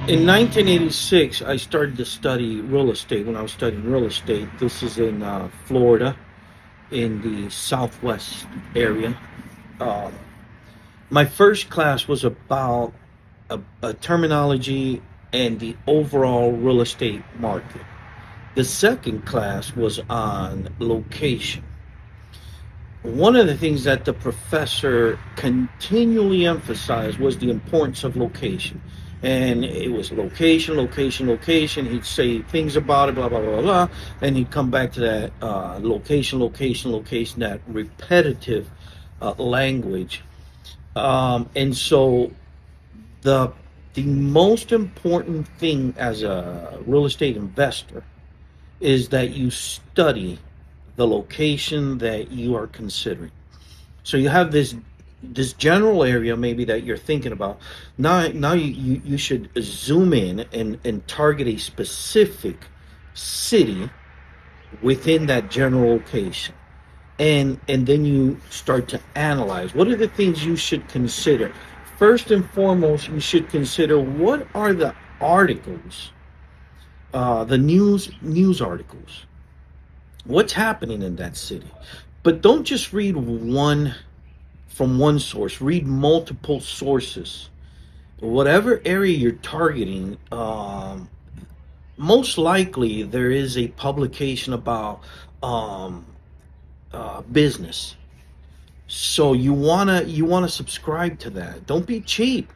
In 1986, I started to study real estate when I was studying real estate. This is in Florida, in the Southwest area. Um, my first class was about a terminology and the overall real estate market. The second class was on location. One of the things that the professor continually emphasized was the importance of location. And it was location, location, location. He'd say things about it, blah, blah, blah, blah. And he'd come back to that location, location, location, that repetitive language. And so the the most important thing as a real estate investor is that you study the location that you are considering. So you have this general area maybe that you're thinking about. Now you should zoom in and target a specific city within that general location. And then you start to analyze what are the things you should consider. First and foremost, you should consider what are the articles, the news articles, what's happening in that city. But don't just read one from one source, read multiple sources. Whatever area you're targeting, most likely there is a publication about um, business. So you wanna subscribe to that. Don't be cheap.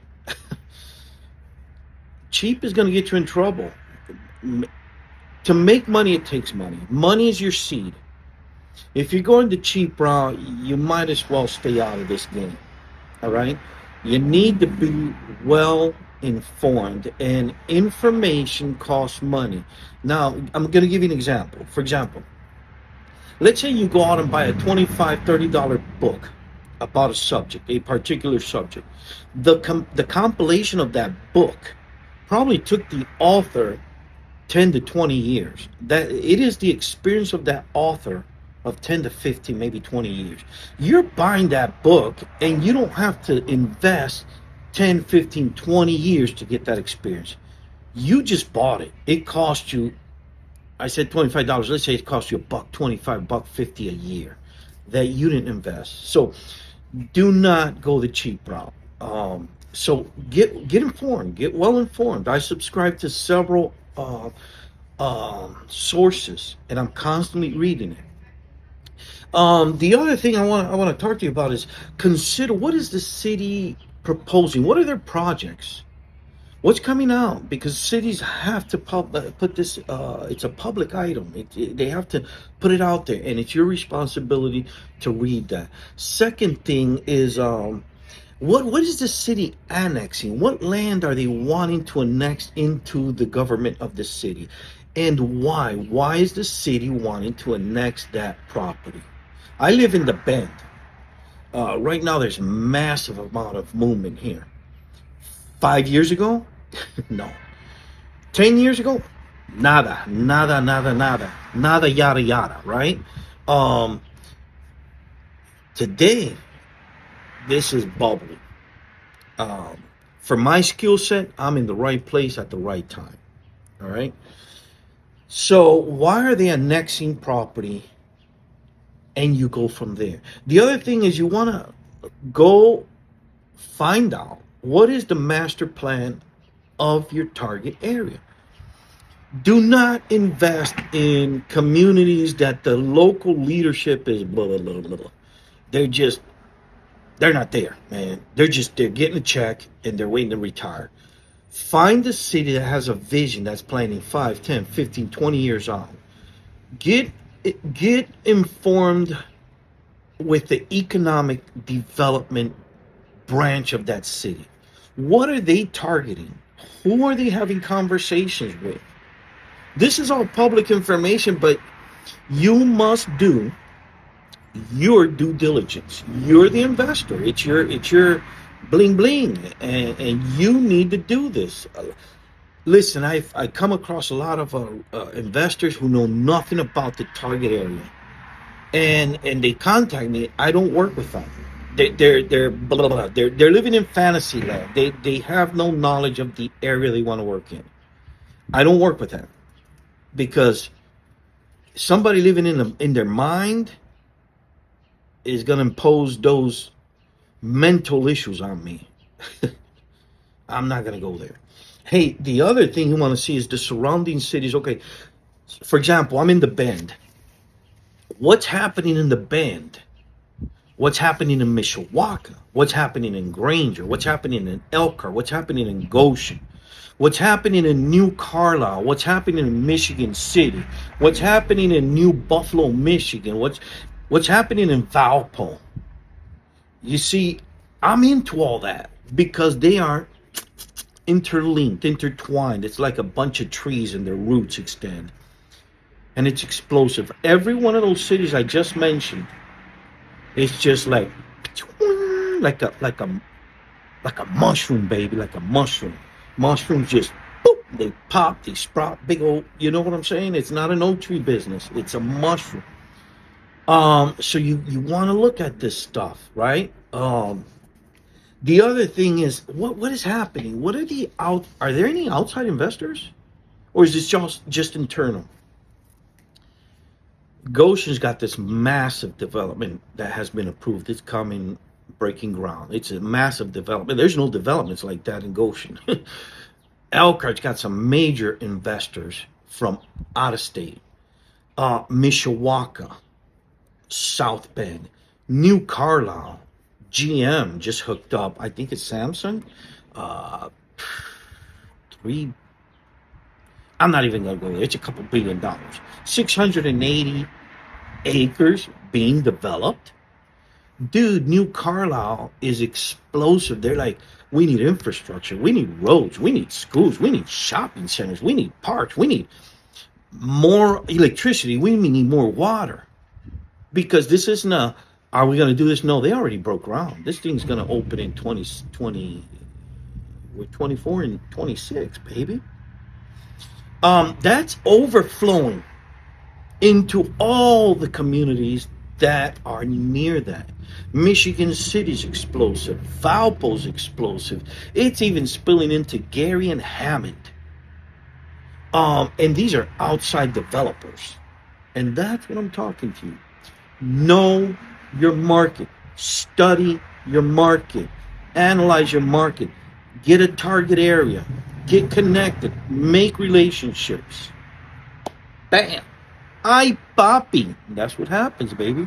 Cheap is going to get you in trouble. To make money, it takes money. Money is your seed. If you're going the cheap route, you might as well stay out of this game. All right? You need to be well informed, and information costs money. Now, I'm going to give you an example. For example, let's say you go out and buy a $25, $30 book about a subject, a particular subject. The compilation of that book probably took the author 10 to 20 years. That it is the experience of that author of 10 to 15, maybe 20 years. You're buying that book and you don't have to invest 10, 15, 20 years to get that experience. You just bought it. It cost you, I said $25. Let's say it cost you a buck 25, buck 50 a year that you didn't invest. So do not go the cheap route. So get informed, get well informed. I subscribe to several sources, and I'm constantly reading it. The other thing I want to talk to you about is consider what is the city proposing. What are their projects? What's coming out? Because cities have to put this. It's a public item. They have to put it out there, and it's your responsibility to read that. Second thing is what is the city annexing? What land are they wanting to annex into the government of the city? And why? Why is the city wanting to annex that property? I live in the Bend. Right now, there's massive amount of movement here. 5 years ago, no. 10 years ago, nada, nada, nada, nada, nada, yada, yada. Right? Um, Today, this is bubbly. Um, for my skill set, I'm in the right place at the right time. All right. So why are they annexing property and you go from there? The other thing is you want to go find out what is the master plan of your target area. Do not invest in communities that the local leadership is blah blah blah blah. They're just they're not there, man. They're getting a check and they're waiting to retire. Find a city that has a vision that's planning 5, 10, 15, 20 years on. Get get informed with the economic development branch of that city. What are they targeting? Who are they having conversations with? This is all public information, but you must do your due diligence. You're the investor. It's your bling bling, and you need to do this. Listen, I come across a lot of investors who know nothing about the target area, and they contact me. I don't work with them. They're blah, blah, blah. They're living in fantasy land. They have no knowledge of the area they want to work in. I don't work with them because somebody living in their mind is going to impose those mental issues on me. I'm not going to go there. Hey, the other thing you want to see is the surrounding cities. Okay, for example, I'm in the Bend. What's happening in the Bend? What's happening in Mishawaka? What's happening in Granger? What's happening in Elkhart? What's happening in Goshen? What's happening in New Carlisle? What's happening in Michigan City? What's happening in New Buffalo, Michigan? What's happening in Valpo? You see, I'm into all that because they are interlinked, intertwined. It's like a bunch of trees and their roots extend. And it's explosive. Every one of those cities I just mentioned, it's just like a mushroom, baby, like a mushroom. Mushrooms just boop, they pop, they sprout, big old. You know what I'm saying? It's not an oak tree business. It's a mushroom. So you want to look at this stuff, right? The other thing is what is happening? What are are there any outside investors, or is this just internal? Goshen's got this massive development that has been approved. It's coming, breaking ground. It's a massive development. There's no developments like that in Goshen. Elkhart's got some major investors from out of state. Mishawaka, Southbend, New Carlisle, GM just hooked up. I think it's Samsung. I'm not even going to go there. It's a couple $1 billion. 680 acres being developed. Dude, New Carlisle is explosive. They're like, we need infrastructure. We need roads. We need schools. We need shopping centers. We need parks. We need more electricity. We need more water. Because this isn't are we going to do this? No, they already broke ground. This thing's going to open in 2020. We're 24 and 26, baby. That's overflowing into all the communities that are near that. Michigan City's explosive. Valpo's explosive. It's even spilling into Gary and Hammond. And these are outside developers. And that's what I'm talking to you. Know your market. Study your market. Analyze your market. Get a target area. Get connected. Make relationships. Bam. Ay, papi. That's what happens, baby.